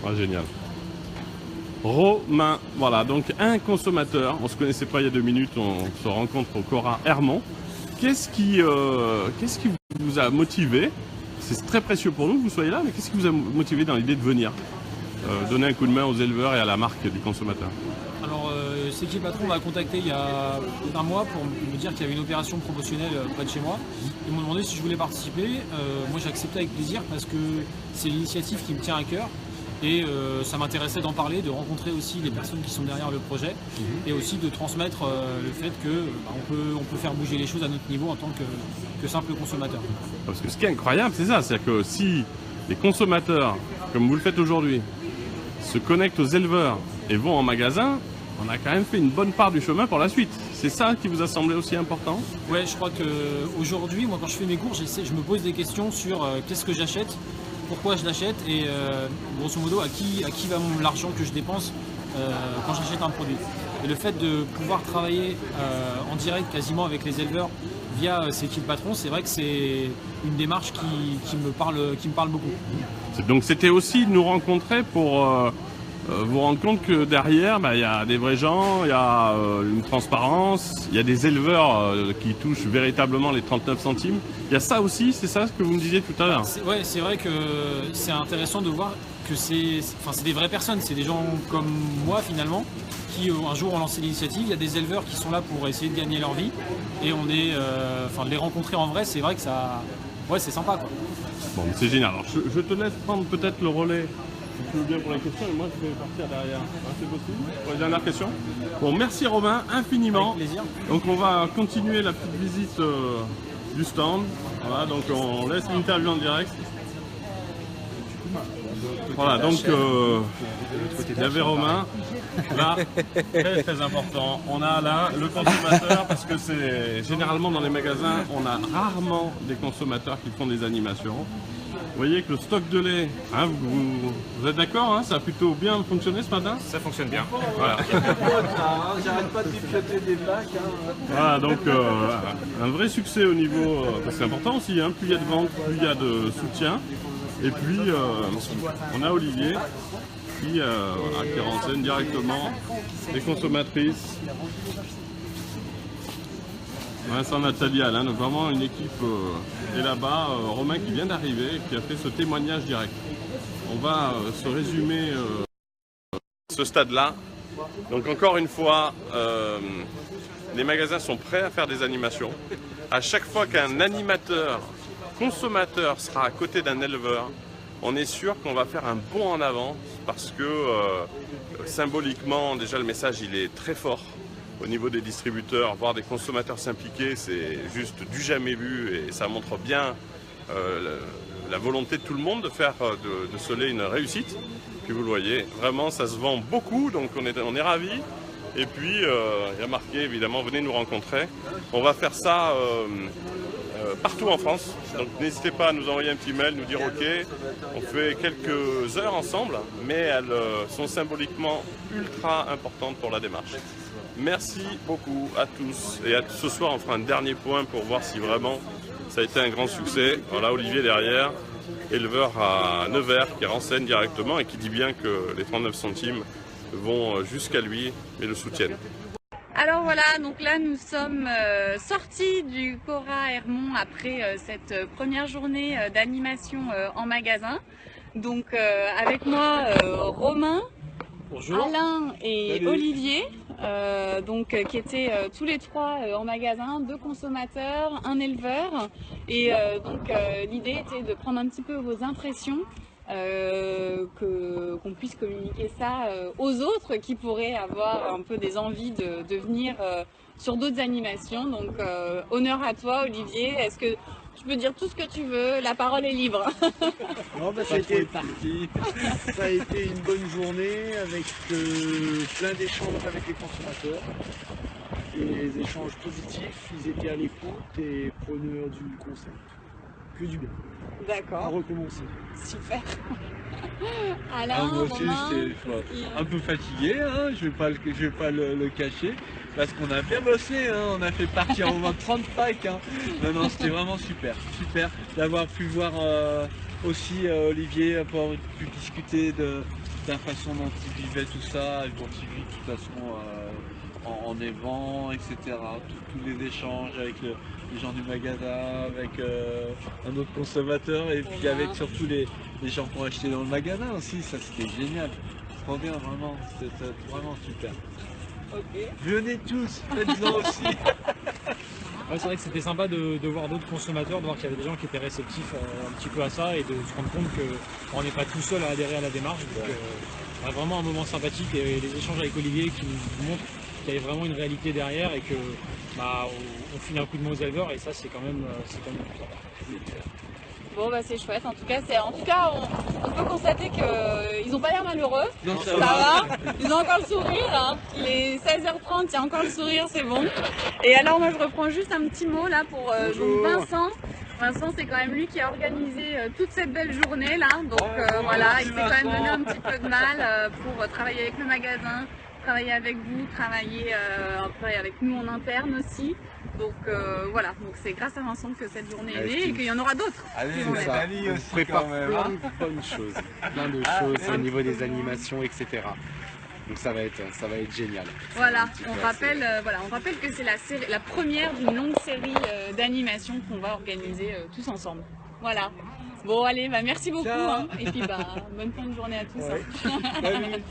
Ah, génial. Romain, voilà, donc un consommateur, on ne se connaissait pas il y a 2 minutes, on se rencontre au Cora Hermont. Qu'est-ce qui vous a motivé? C'est très précieux pour nous que vous soyez là, mais qu'est-ce qui vous a motivé dans l'idée de venir donner un coup de main aux éleveurs et à la marque du consommateur? Alors, c'est qui le patron m'a contacté il y a un mois pour me dire qu'il y avait une opération promotionnelle près de chez moi. Ils m'ont demandé si je voulais participer. Moi, j'ai accepté avec plaisir parce que c'est une initiative qui me tient à cœur. Et ça m'intéressait d'en parler, de rencontrer aussi les personnes qui sont derrière le projet et aussi de transmettre le fait que on peut faire bouger les choses à notre niveau en tant que simple consommateur. Parce que ce qui est incroyable, c'est ça, c'est-à-dire que si les consommateurs, comme vous le faites aujourd'hui, se connectent aux éleveurs et vont en magasin, on a quand même fait une bonne part du chemin pour la suite. C'est ça qui vous a semblé aussi important? Ouais, je crois qu'aujourd'hui, moi quand je fais mes cours, je me pose des questions sur qu'est-ce que j'achète, pourquoi je l'achète et grosso modo à qui va l'argent que je dépense quand j'achète un produit. Et le fait de pouvoir travailler en direct quasiment avec les éleveurs via C'est qui le patron, c'est vrai que c'est une démarche qui me parle beaucoup. Donc c'était aussi de nous rencontrer pour vous rendre compte que derrière, il y a des vrais gens, il y a une transparence, il y a des éleveurs qui touchent véritablement les 39 centimes. Il y a ça aussi, c'est ça ce que vous me disiez tout à l'heure? Ouais, c'est vrai que c'est intéressant de voir que c'est des vraies personnes, c'est des gens comme moi finalement, qui un jour ont lancé l'initiative. Il y a des éleveurs qui sont là pour essayer de gagner leur vie et on est, de les rencontrer en vrai, c'est vrai que ça, ouais, c'est sympa quoi. Bon, c'est génial. Alors, je te laisse prendre peut-être le relais, si tu veux bien, pour les questions, et moi je vais partir derrière. C'est possible pour les dernières questions? Bon, merci Romain, infiniment. Avec plaisir. Donc on va continuer la petite visite du stand. Voilà, donc on laisse l'interview en direct. Voilà, donc il y avait Romain. Là, très très important, on a là le consommateur parce que c'est généralement dans les magasins, on a rarement des consommateurs qui font des animations. Vous voyez que le stock de lait, hein, vous êtes d'accord, hein, ça a plutôt bien fonctionné ce matin? Ça fonctionne bien. Voilà. J'arrête pas de piloter des plaques. Voilà, donc un vrai succès au niveau, parce que c'est important aussi, hein, plus il y a de ventes, plus il y a de soutien. Et puis on a Olivier qui renseigne directement les consommatrices. Vincent Nathalie Alain, donc vraiment une équipe est là-bas. Romain qui vient d'arriver, qui a fait ce témoignage direct. On va se résumer ce stade-là. Donc encore une fois, les magasins sont prêts à faire des animations. À chaque fois qu'un animateur consommateur sera à côté d'un éleveur, on est sûr qu'on va faire un bond en avant parce que symboliquement, déjà le message il est très fort au niveau des distributeurs. Voir des consommateurs s'impliquer, c'est juste du jamais vu et ça montre bien la volonté de tout le monde de faire de ce lait une réussite. Puis vous le voyez, vraiment ça se vend beaucoup, donc on est ravis. Et puis il y a marqué évidemment, venez nous rencontrer. On va faire ça partout en France, donc n'hésitez pas à nous envoyer un petit mail, nous dire ok, on fait quelques heures ensemble, mais elles sont symboliquement ultra importantes pour la démarche. Merci beaucoup à tous et ce soir on fera un dernier point pour voir si vraiment ça a été un grand succès. Voilà Olivier derrière, éleveur à Nevers qui renseigne directement et qui dit bien que les 39 centimes vont jusqu'à lui et le soutiennent. Alors voilà, donc là nous sommes sortis du Cora Hermont après cette première journée d'animation en magasin. Donc avec moi Romain, Bonjour. Alain et Salut. Olivier, qui étaient tous les trois en magasin, 2 consommateurs, un éleveur. Et l'idée était de prendre un petit peu vos impressions. Qu'on puisse communiquer ça aux autres qui pourraient avoir un peu des envies de venir sur d'autres animations. Donc honneur à toi Olivier, est-ce que tu peux dire tout ce que tu veux, la parole est libre. Non, ça a été une bonne journée avec plein d'échanges avec les consommateurs. Et les échanges positifs, ils étaient à l'écoute et preneurs du concept. Que du bien. À D'accord, recommencer. super. Alain, Ah, moi aussi, Romain, j'étais un peu fatigué, hein, je vais pas le cacher, parce qu'on a bien bossé, hein, on a fait partir au moins 30 packs. Hein. Non, c'était vraiment super d'avoir pu voir aussi Olivier, avoir pu discuter la façon dont ils vivaient tout ça, ils continuent de toute façon en évent, etc. Tous les échanges avec les gens du magasin, avec un autre consommateur et puis avec surtout les gens qui ont acheté dans le magasin aussi, ça c'était génial. Trop bien, vraiment, c'était vraiment super. Ok. Venez tous, faites-en aussi. Ouais, c'est vrai que c'était sympa de voir d'autres consommateurs, de voir qu'il y avait des gens qui étaient réceptifs un petit peu à ça et de se rendre compte qu'on n'est pas tout seul à adhérer à la démarche. Donc, vraiment un moment sympathique et les échanges avec Olivier qui nous montrent qu'il y avait vraiment une réalité derrière et que on file un coup de main aux éleveurs et ça c'est quand même plus sympa. Bon bah c'est chouette, en tout cas on peut constater qu'ils n'ont pas l'air malheureux, Non, ça va, ils ont encore le sourire, hein. Il est 16h30, il y a encore le sourire, c'est bon. Et alors moi je reprends juste un petit mot là pour donc Vincent. Vincent c'est quand même lui qui a organisé toute cette belle journée là, donc voilà, il s'est quand même donné un petit peu de mal pour travailler avec le magasin, travailler avec vous, travailler avec nous en interne aussi. Donc voilà, donc c'est grâce à Vincent que cette journée est née et qu'il y en aura d'autres. Allez, qui vont naître. Nathalie On aussi prépare quand même. plein de bonnes choses, au niveau des animations, etc. Donc ça va être génial. Voilà, Un petit on peu rappelle que c'est la première d'une longue série d'animations qu'on va organiser tous ensemble. Voilà. Bon allez, bah merci beaucoup hein. Et puis bah bonne fin de journée à tous. Ouais. Hein. Salut.